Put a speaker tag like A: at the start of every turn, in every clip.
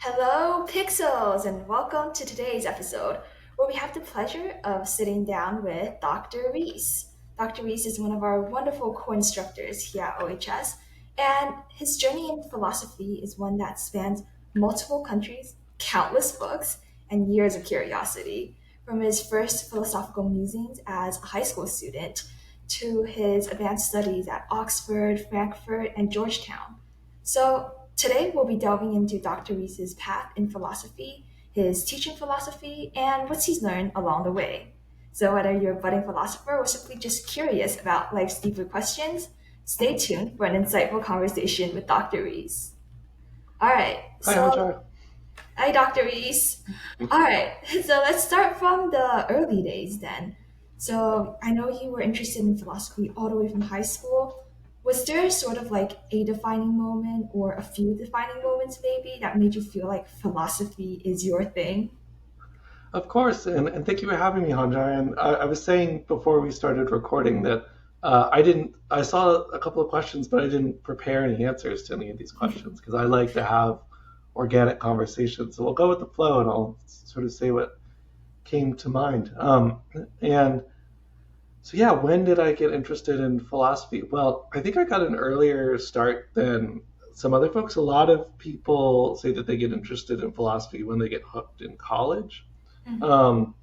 A: Hello, Pixels, and welcome to today's episode where we have the pleasure of sitting down with Dr. Rees. Dr. Rees is one of our wonderful co instructors here at OHS, and his journey in philosophy is one that spans multiple countries, countless books, and years of curiosity. From his first philosophical musings as a high school student to his advanced studies at Oxford, Frankfurt, and Georgetown. So today we'll be delving into Dr. Rees's path in philosophy, his teaching philosophy, and what he's learned along the way. So whether you're a budding philosopher or simply just curious about life's deeper questions, stay tuned for an insightful conversation with Dr. Rees. All right,
B: Hi,
A: so
B: Hunter.
A: hi, Dr. Rees. All right, so let's start from the early days then. So I know you were interested in philosophy all the way from high school. Was there sort of like a defining moment or a few defining moments maybe that made you feel like philosophy is your thing?
B: Of course, and thank you for having me, Hunter. And I was saying before we started recording that I saw a couple of questions, but I didn't prepare any answers to any of these questions because I like to have organic conversations. So we'll go with the flow and I'll sort of say what came to mind. And so, yeah, when did I get interested in philosophy? Well, I think I got an earlier start than some other folks. A lot of people say that they get interested in philosophy when they get hooked in college.
A: Mhm.
B: Um,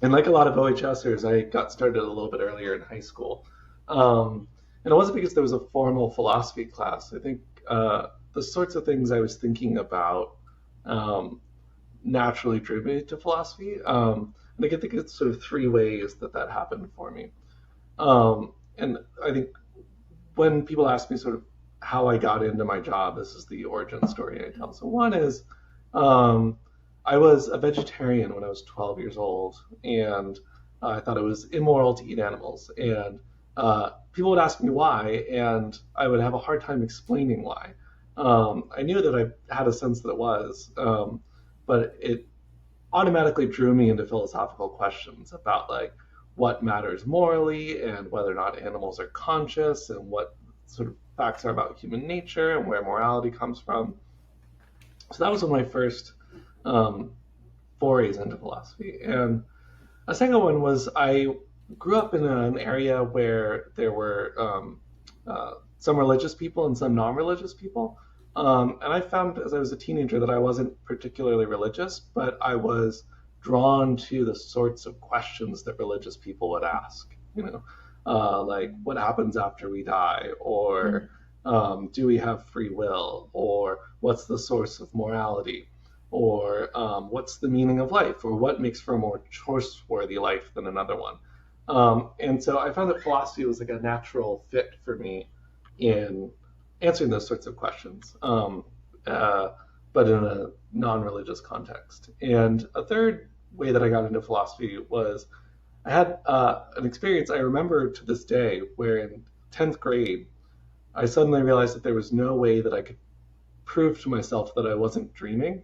B: and like a lot of OHSers, I got started a little bit earlier in high school. And it wasn't because there was a formal philosophy class. I think the sorts of things I was thinking about um, naturally drew me to philosophy. And I can think of sort of three ways that that happened for me. And I think when people ask me sort of how I got into my job, this is the origin story I tell. So one is um, I was a vegetarian when I was 12 years old, and I thought it was immoral to eat animals. And people would ask me why, and I would have a hard time explaining why. I knew that I had a sense that it was, but it automatically drew me into philosophical questions about like what matters morally and whether or not animals are conscious and what sort of facts are about human nature and where morality comes from. So that was one of my first um, forays into philosophy. And a second one was I grew up in an area where there were some religious people and some non-religious people. And I found as I was a teenager that I wasn't particularly religious, but I was drawn to the sorts of questions that religious people would ask. Like what happens after we die, or do we have free will, or what's the source of morality, or what's the meaning of life, or what makes for a more choice-worthy life than another one. And so I found that philosophy was like a natural fit for me in answering those sorts of questions, uh, but in a non-religious context. And a third way that I got into philosophy was I had an experience I remember to this day where in 10th grade, I suddenly realized that there was no way that I could prove to myself that I wasn't dreaming,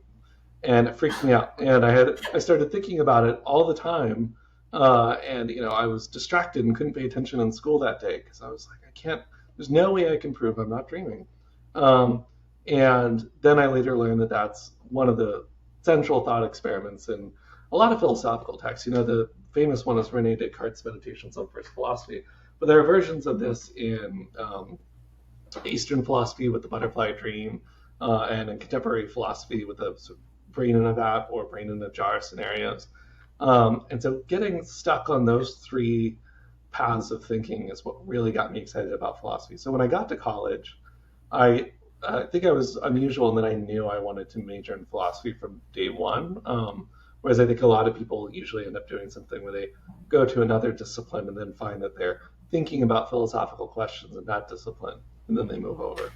B: and it freaked me out. And I started thinking about it all the time, and I was distracted and couldn't pay attention in school that day because I was like, I can't. There's no way I can prove I'm not dreaming. Um, and then I later learned that that's one of the central thought experiments in a lot of philosophical texts. The famous one is Rene Descartes' Meditations on First Philosophy, but there are versions of this in Eastern philosophy with the butterfly dream, and in contemporary philosophy with the sort of brain in a vat or brain in a jar scenarios. And so getting stuck on those three paths of thinking is what really got me excited about philosophy. So when I got to college, I think I was unusual in that I knew I wanted to major in philosophy from day one. Whereas I think a lot of people usually end up doing something where they go to another discipline and then find that they're thinking about philosophical questions in that discipline, and then they move over.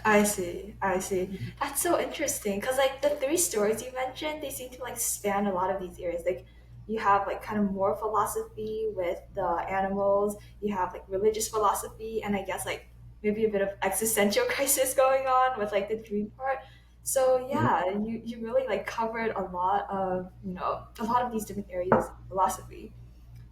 A: I see. I see. That's so interesting because like the three stories you mentioned, they seem to like span a lot of these areas. Like you have like kind of more philosophy with the animals, you have like religious philosophy, and I guess like maybe a bit of existential crisis going on with like the dream part. So
B: Mhm.
A: yeah, you really like covered a lot of a lot of these different areas of philosophy.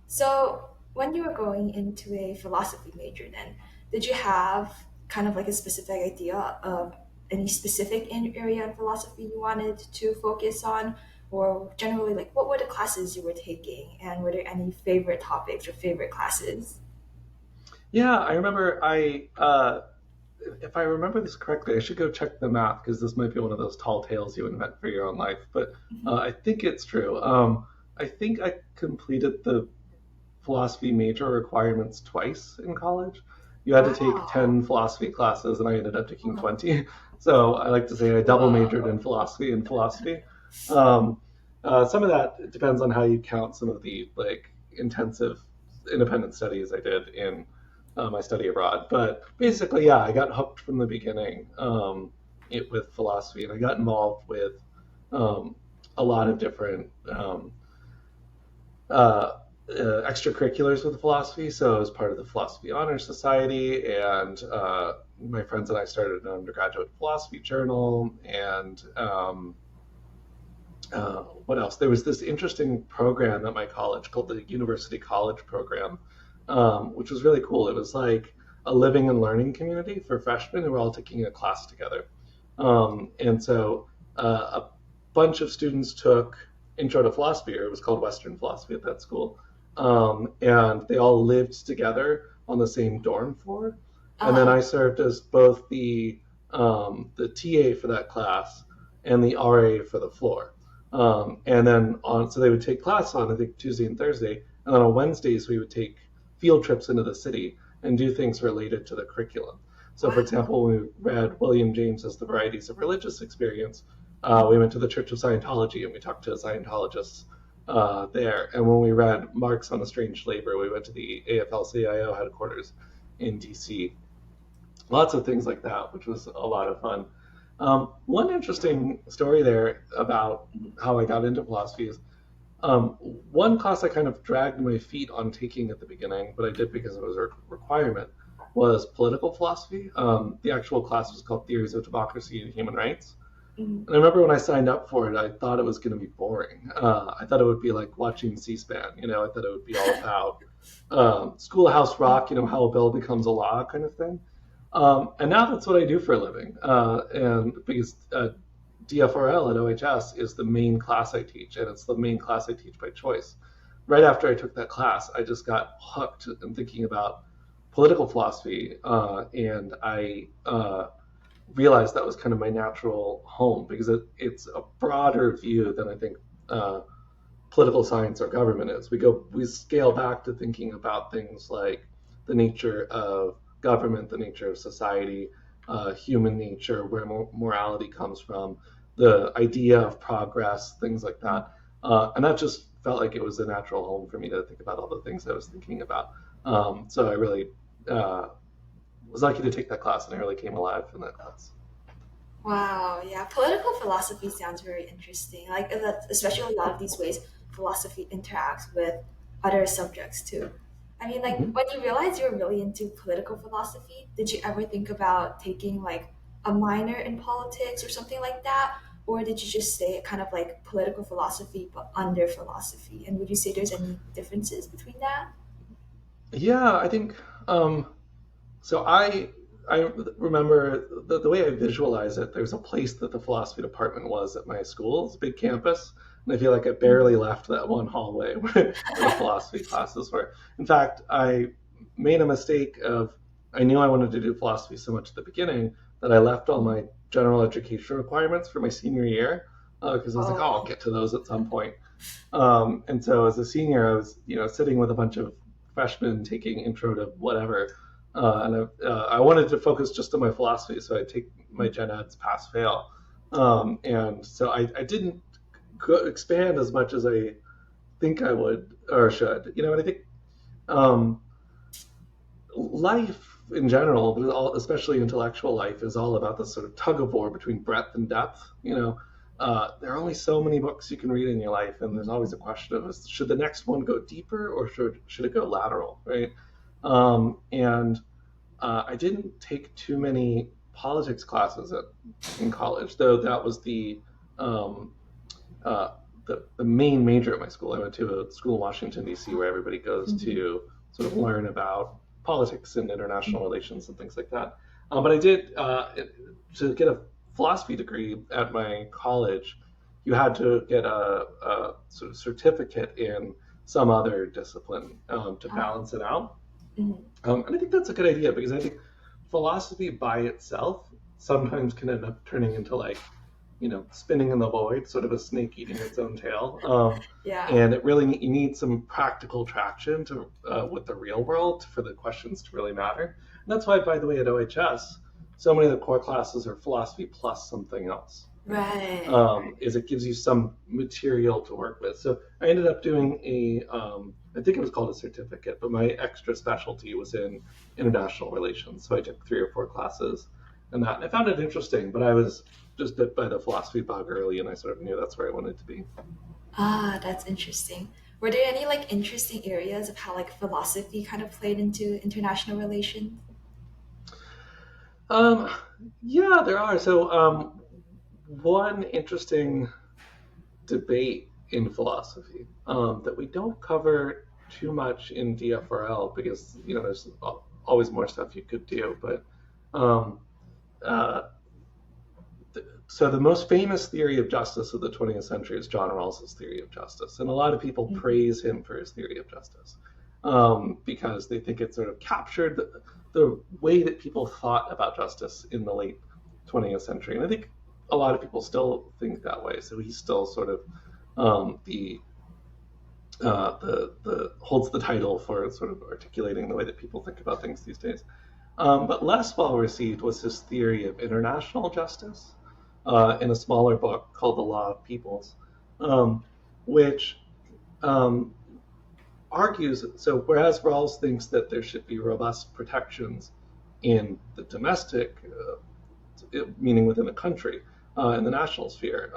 A: So, when you were going into a philosophy major, then did you have kind of like a specific idea of any specific area in philosophy you wanted to focus on, or generally, like what were the classes you were taking, and were there any favorite topics or favorite classes?
B: Yeah, I remember if I remember this correctly, I should go check the math because this might be one of those tall tales you invent for your own life. But I think it's true. I think I completed the philosophy major requirements twice in college. You had to take
A: Wow.
B: 10 philosophy classes, and I ended up taking 20. So I like to say I double majored in
A: Whoa.
B: philosophy and philosophy. Um, some of that depends on how you count some of the like intensive independent studies I did in my study abroad. But basically, yeah, I got hooked from the beginning with philosophy, and I got involved with um, a lot of different uh, extracurriculars with philosophy. So I was part of the Philosophy Honor Society, and my friends and I started an undergraduate philosophy journal. And what else? There was this interesting program at my college called the University College Program, which was really cool. It was like a living and learning community for freshmen who were all taking a class together. And so a bunch of students took Intro to Philosophy, or it was called Western Philosophy at that school. And they all lived together on the same dorm floor. And then
A: Uh-huh.
B: I served as both the TA for that class and the RA for the floor. And then so they would take class on, I think, Tuesday and Thursday. And then on Wednesdays, we would take field trips into the city and do things related to the curriculum. So, for
A: Wow.
B: example, when we read William James's The Varieties of Religious Experience, we went to the Church of Scientology and we talked to Scientologists there. And when we read Marx on a Strange Labor, we went to the AFL-CIO headquarters in DC. Lots of things like that, which was a lot of fun. One interesting story there about how I got into philosophy is one class I kind of dragged my feet on taking at the beginning, but I did because it was a requirement, was political philosophy. The actual class was called Theories of Democracy and Human Rights.
A: Mhm.
B: And I remember when I signed up for it, I thought it was going to be boring. I thought it would be like watching C-SPAN. I thought it would be all about Schoolhouse Rock, how a bill becomes a law kind of thing. And now that's what I do for a living. And because DFRL at OHS is the main class I teach, and it's the main class I teach by choice. Right after I took that class, I just got hooked in thinking about political philosophy, and I realized that was kind of my natural home because it's a broader view than I think political science or government is. We scale back to thinking about things like the nature of government, the nature of society, human nature, where morality comes from, the idea of progress, things like that. And that just felt like it was a natural home for me to think about all the things I was thinking about. So I really was lucky to take that class, and I really came alive in that class.
A: Wow, yeah, political philosophy sounds very interesting. Like that, especially a lot of these ways philosophy interacts with other subjects too. I mean, like
B: Mm-hmm.
A: when you realized you were really into political philosophy, did you ever think about taking like a minor in politics or something like that? Or did you just stay at kind of like political philosophy but under philosophy? And would you say there's any differences between that?
B: Yeah, I think so. I remember the way I visualize it. There's a place that the philosophy department was at my school. It's a big campus, and I feel like I barely left that one hallway where the philosophy classes were. In fact, I made a mistake of I knew I wanted to do philosophy so much at the beginning that I left all my general education requirements for my senior year because I was like, oh, I'll
A: Oh,
B: get to those at some point. And so as a senior, I was, sitting with a bunch of freshmen taking intro to whatever, and I wanted to focus just on my philosophy, so I take my gen eds pass fail, and so I didn't expand as much as I think I would or should, and I think um, life in general, but especially intellectual life, is all about this sort of tug of war between breadth and depth. There are only so many books you can read in your life, and there's always a question of should the next one go deeper or should it go lateral, right? And I didn't take too many politics classes in college, though that was um, the main major at my school. I went to a school in Washington D.C. where everybody goes
A: mhm.
B: to sort of learn about politics and international relations and things like that. But I did to get a philosophy degree at my college, you had to get a sort of certificate in some other discipline to
A: Ah,
B: balance it out.
A: mhm.
B: And I think that's a good idea because I think philosophy by itself sometimes can end up turning into like, spinning in the void, sort of a snake eating its own tail.
A: Yeah.
B: And it really you need some practical traction to with the real world for the questions to really matter. And that's why, by the way, at OHS, so many of the core classes are philosophy plus something else. Right?
A: Right.
B: Is it gives you some material to work with. So I ended up doing I think it was called a certificate, but my extra specialty was in international relations. So I took 3 or 4 classes and that. And I found it interesting, but I was just bit by the philosophy bug early, and I sort of knew that's where I wanted to be.
A: Ah, that's interesting. Were there any like interesting areas of how like philosophy kind of played into international relations?
B: Um, yeah, there are. So one interesting debate in philosophy that we don't cover too much in DFRL because there's always more stuff you could do. But um, uh, so the most famous theory of justice of the 20th century is John Rawls's theory of justice, and a lot of people
A: Mhm.
B: praise him for his theory of justice because they think it sort of captured the way that people thought about justice in the late 20th century, and I think a lot of people still think that way. So he's still sort of the holds the title for sort of articulating the way that people think about things these days. But less well received was his theory of international justice in a smaller book called The Law of Peoples, which um, argues so whereas Rawls thinks that there should be robust protections in the domestic, meaning within the country, in the national sphere,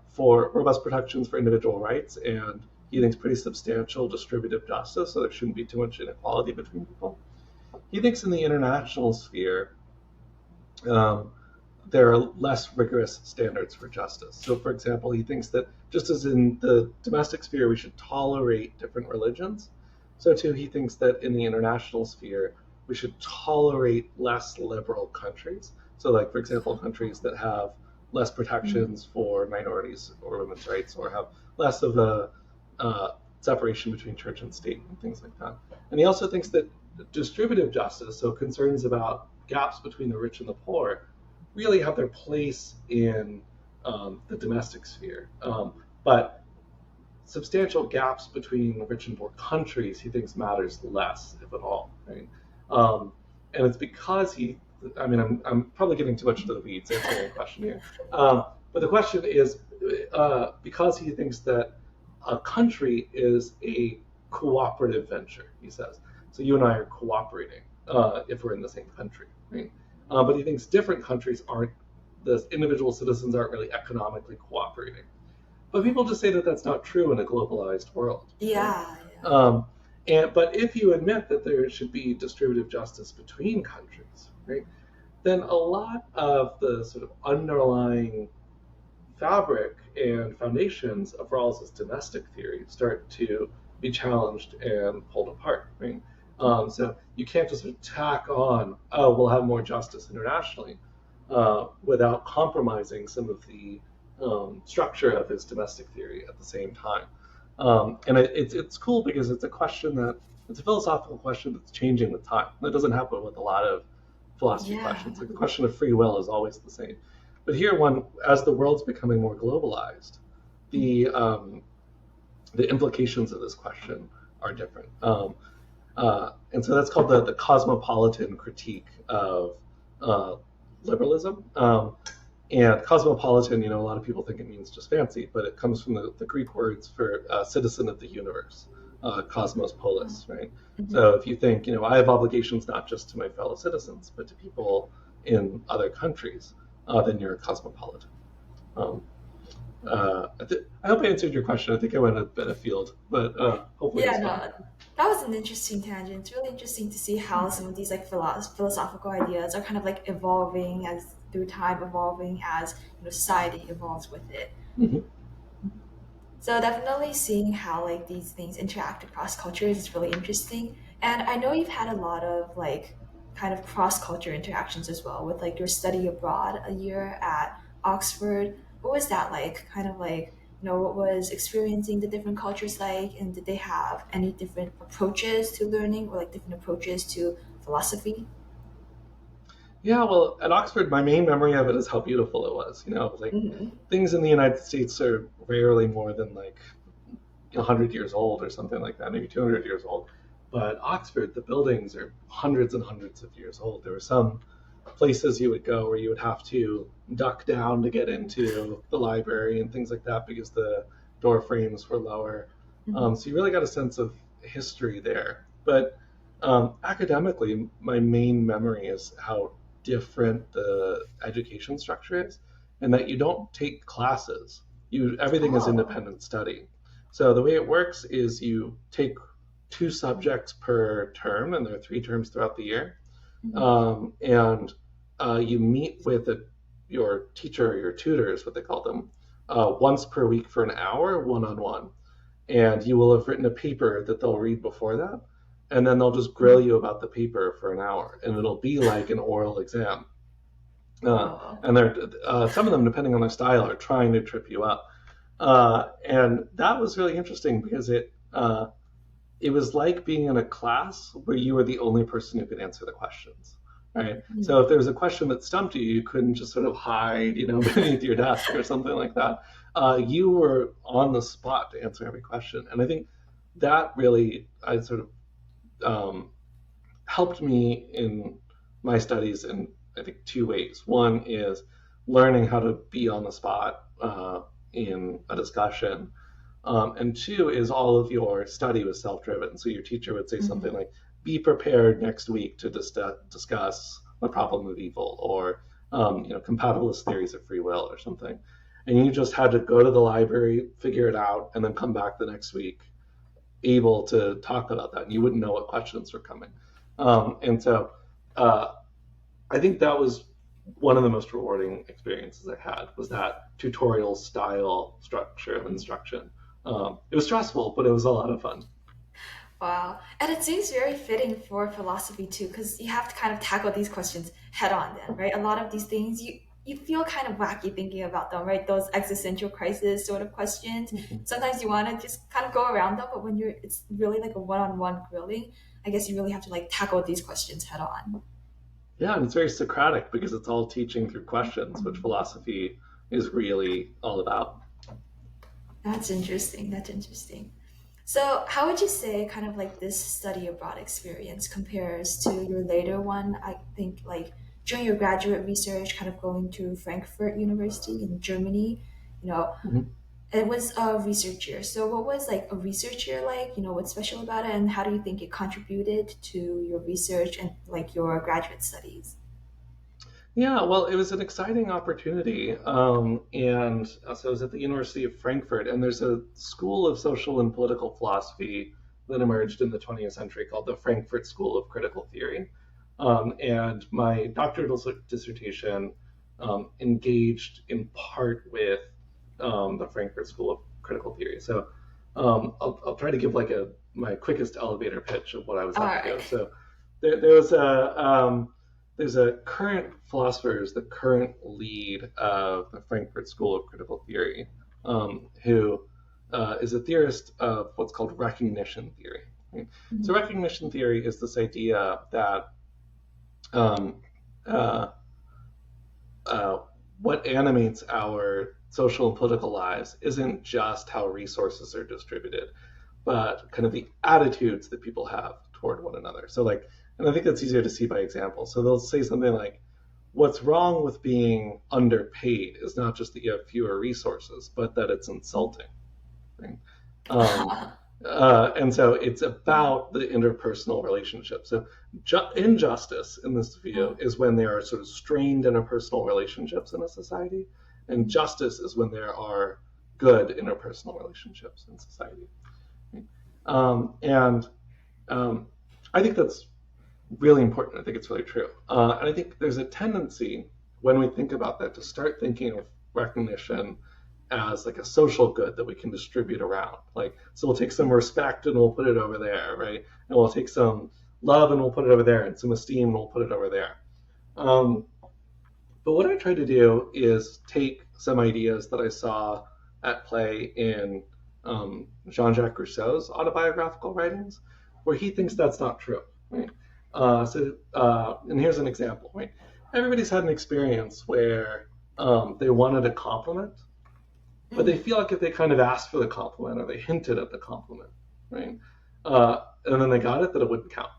B: for robust protections for individual rights, and he thinks pretty substantial distributive justice, so there shouldn't be too much inequality between people. He thinks in the international sphere, um, there are less rigorous standards for justice. So, for example, he thinks that just as in the domestic sphere we should tolerate different religions, so too he thinks that in the international sphere we should tolerate less liberal countries. So, like, for example, countries that have less
A: Mhm.
B: protections for minorities or women's rights or have less of a separation between church and state and things like that. And he also thinks that distributive justice, so concerns about gaps between the rich and the poor, really have their place in the domestic sphere. But substantial gaps between rich and poor countries, he thinks matters less, if at all. Right? And it's because I mean, I'm probably getting too much into the weeds answering a question here. But the question is because he thinks that a country is a cooperative venture, he says. So you and I are cooperating if we're in the same country. Right? But he thinks different countries aren't, the individual citizens aren't really economically cooperating. But people just say that that's not true in a globalized world. Right?
A: Yeah, yeah.
B: Um, but if you admit that there should be distributive justice between countries, right, then a lot of the sort of underlying fabric and foundations of Rawls's domestic theory start to be challenged and pulled apart. Right? So you can't just tack on, oh, we'll have more justice internationally, without compromising some of the structure of his domestic theory at the same time. And it's cool because it's a philosophical question that's changing with time. That doesn't happen with a lot of philosophy questions.
A: Yeah.
B: Like the question of free will is always the same. But here, as the world's becoming more globalized,
A: Mhm.
B: the implications of this question are different. And so that's called the cosmopolitan critique of uh, liberalism. And cosmopolitan, a lot of people think it means just fancy, but it comes from the Greek words for citizen of the universe, cosmos
A: Oh.
B: polis, right?
A: Mhm.
B: So if you think, I have obligations not just to my fellow citizens, but to people in other countries, then you're a cosmopolitan. Um, I hope I answered your question. I think I went a bit afield, but hopefully it
A: Yeah,
B: was fun.
A: no, that was an interesting tangent. It's really interesting to see how some of these like philosophical ideas are kind of like evolving as through time, evolving as society evolves with it.
B: Mhm.
A: So definitely seeing how like these things interact across cultures is really interesting. And I know you've had a lot of like kind of cross culture interactions as well with like your study abroad a year at Oxford. What was that like? Kind of like, what was experiencing the different cultures like, and did they have any different approaches to learning or like different approaches to philosophy?
B: Yeah, well, at Oxford, my main memory of it is how beautiful it was. Like
A: Hmm.
B: things in the United States are rarely more than like 100 years old or something like that, maybe 200 years old. But Oxford, the buildings are hundreds and hundreds of years old. There were some places you would go where you would have to duck down to get into the library and things like that because the door frames were lower.
A: Hmm.
B: So you really got a sense of history there. But academically, my main memory is how different the education structure is, and that you don't take classes. Everything is
A: Oh.
B: independent study. So the way it works is you take two subjects per term, and there are three terms throughout the year,
A: Hmm.
B: and you meet with your teacher or your tutor, is what they call them, once per week for an hour, one on one. And you will have written a paper that they'll read before that. And then they'll just grill you about the paper for an hour. And it'll be like an oral exam.
A: Oh.
B: And some of them, depending on their style, are trying to trip you up. And that was really interesting because it was like being in a class where you were the only person who could answer the questions, right? So if there was a question that stumped you, you couldn't just sort of hide, beneath your desk or something like that. You were on the spot to answer every question, and I think that really, I sort of um, helped me in my studies in I think two ways. One is learning how to be on the spot in a discussion, and two is all of your study was self-driven. So your teacher would say something
A: Hmm.
B: like, "Be prepared next week to discuss the problem of evil," or compatibilist theories of free will, or something. And you just had to go to the library, figure it out, and then come back the next week able to talk about that. And you wouldn't know what questions were coming. And so uh, I think that was one of the most rewarding experiences I had was that tutorial style structure of instruction. It was stressful, but it was a lot of fun.
A: Wow. And it seems very fitting for philosophy too, because you have to kind of tackle these questions head on then, right? A lot of these things you feel kind of wacky thinking about them, right? Those existential crisis sort of questions. Sometimes you want to just kind of go around them, but when it's really like a one-on-one grilling, I guess you really have to like tackle these questions head on.
B: Yeah, and it's very Socratic because it's all teaching through questions, which philosophy is really all about.
A: That's interesting. That's interesting. So, how would you say kind of like this study abroad experience compares to your later one? I think like during your graduate research, kind of going to Frankfurt University in Germany, you know,
B: Mhm.
A: it was a research year. So, what was like a research year like? What's special about it, and how do you think it contributed to your research and like your graduate studies?
B: Yeah, well, it was an exciting opportunity. And so I was at the University of Frankfurt, and there's a school of social and political philosophy that emerged in the 20th century called the Frankfurt School of Critical Theory. And my doctoral dissertation engaged in part with the Frankfurt School of Critical Theory. So I'll try to give like my quickest elevator pitch of what I was
A: All
B: up
A: right.
B: against. So there was there's a current philosopher who's the current lead of the Frankfurt School of Critical Theory, who is a theorist of what's called recognition theory. Right? So
A: Mhm.
B: recognition theory is this idea that um, uh, uh, what animates our social and political lives isn't just how resources are distributed, but kind of the attitudes that people have toward one another. So, like, and I think that's easier to see by example. So they'll say something like, what's wrong with being underpaid is not just that you have fewer resources, but that it's insulting. Right? Um, and so it's about the interpersonal relationship. So injustice in this view is when there are sort of strained interpersonal relationships in a society, and justice is when there are good interpersonal relationships in society. Right? And I think that's really important. I think it's really true. And I think there's a tendency when we think about that to start thinking of recognition as like a social good that we can distribute around. Like, so we'll take some respect and we'll put it over there, right? And we'll take some love and we'll put it over there, and some esteem and we'll put it over there. Um, but what I try to do is take some ideas that I saw at play in Jean-Jacques Rousseau's autobiographical writings, where he thinks that's not true. Right? And here's an example. Right? Everybody's had an experience where they wanted a compliment, but they
A: Mm,
B: feel like if they kind of asked for the compliment or they hinted at the compliment, right, and then they got it, that it wouldn't count,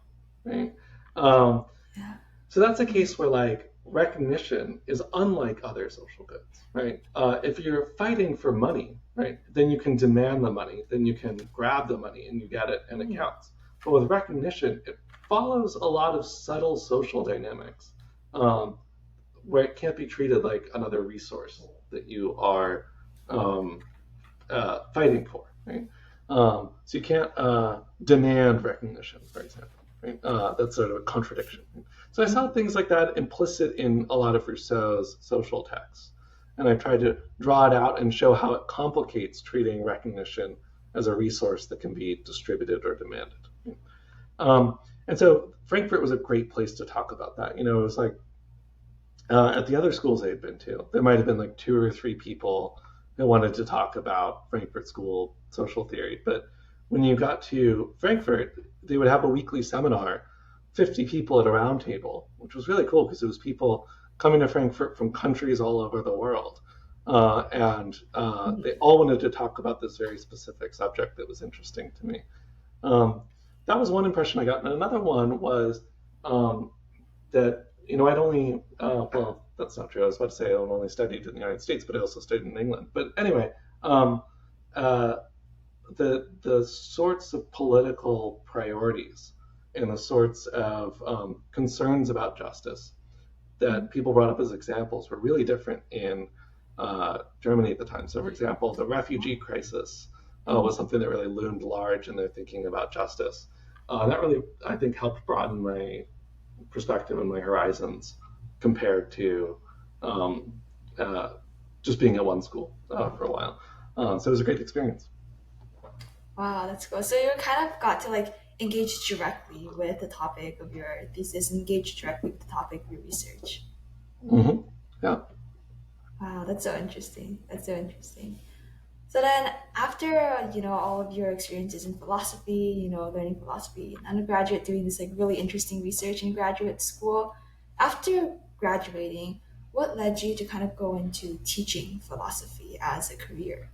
B: right? Um,
A: yeah.
B: so that's a
A: Mm,
B: case where like recognition is unlike other social goods, right? If you're fighting for money, right, then you can demand the money, then you can grab the money and you get it and it
A: mm,
B: counts. But with recognition, it follows a lot of subtle social dynamics um, where it can't be treated like another resource that you are um, fighting for, right? So you can't demand recognition, for example. Right? That's sort of a contradiction. Right? So I saw
A: mm.
B: things like that implicit in a lot of Rousseau's social texts, and I tried to draw it out and show how it complicates treating recognition as a resource that can be distributed or demanded. And so Frankfurt was a great place to talk about that. You know, it was like at the other schools I had been to, there might have been like two or three people who wanted to talk about Frankfurt School social theory. But when you got to Frankfurt, they would have a weekly seminar, 50 people at a round table, which was really cool because it was people coming to Frankfurt from countries all over the world. And they all wanted to talk about this very specific subject that was interesting to me. Um, that was one impression I got. And another one was um, that I'd only well, that's not true. I was about to say I've only studied in the United States, but I also studied in England. But anyway, uh, the sorts of political priorities and the sorts of concerns about justice
A: Mm.
B: that people brought up as examples were really different in Germany at the time. So, for example, the refugee crisis was
A: Mm.
B: something that really loomed large in their thinking about justice. That really, I think, helped broaden my perspective and my horizons compared to um, uh, just being at one school for a while. So it was a great experience.
A: Wow, that's cool. So you kind of got to like engage directly with the topic of your thesis, engage directly with the topic of your research.
B: Mm-hmm. Yeah.
A: Wow, that's so interesting. That's so interesting. So then, after all of your experiences in philosophy, learning philosophy in undergraduate, doing this like really interesting research in graduate school, after graduating, what led you to kind of go into teaching philosophy as a career?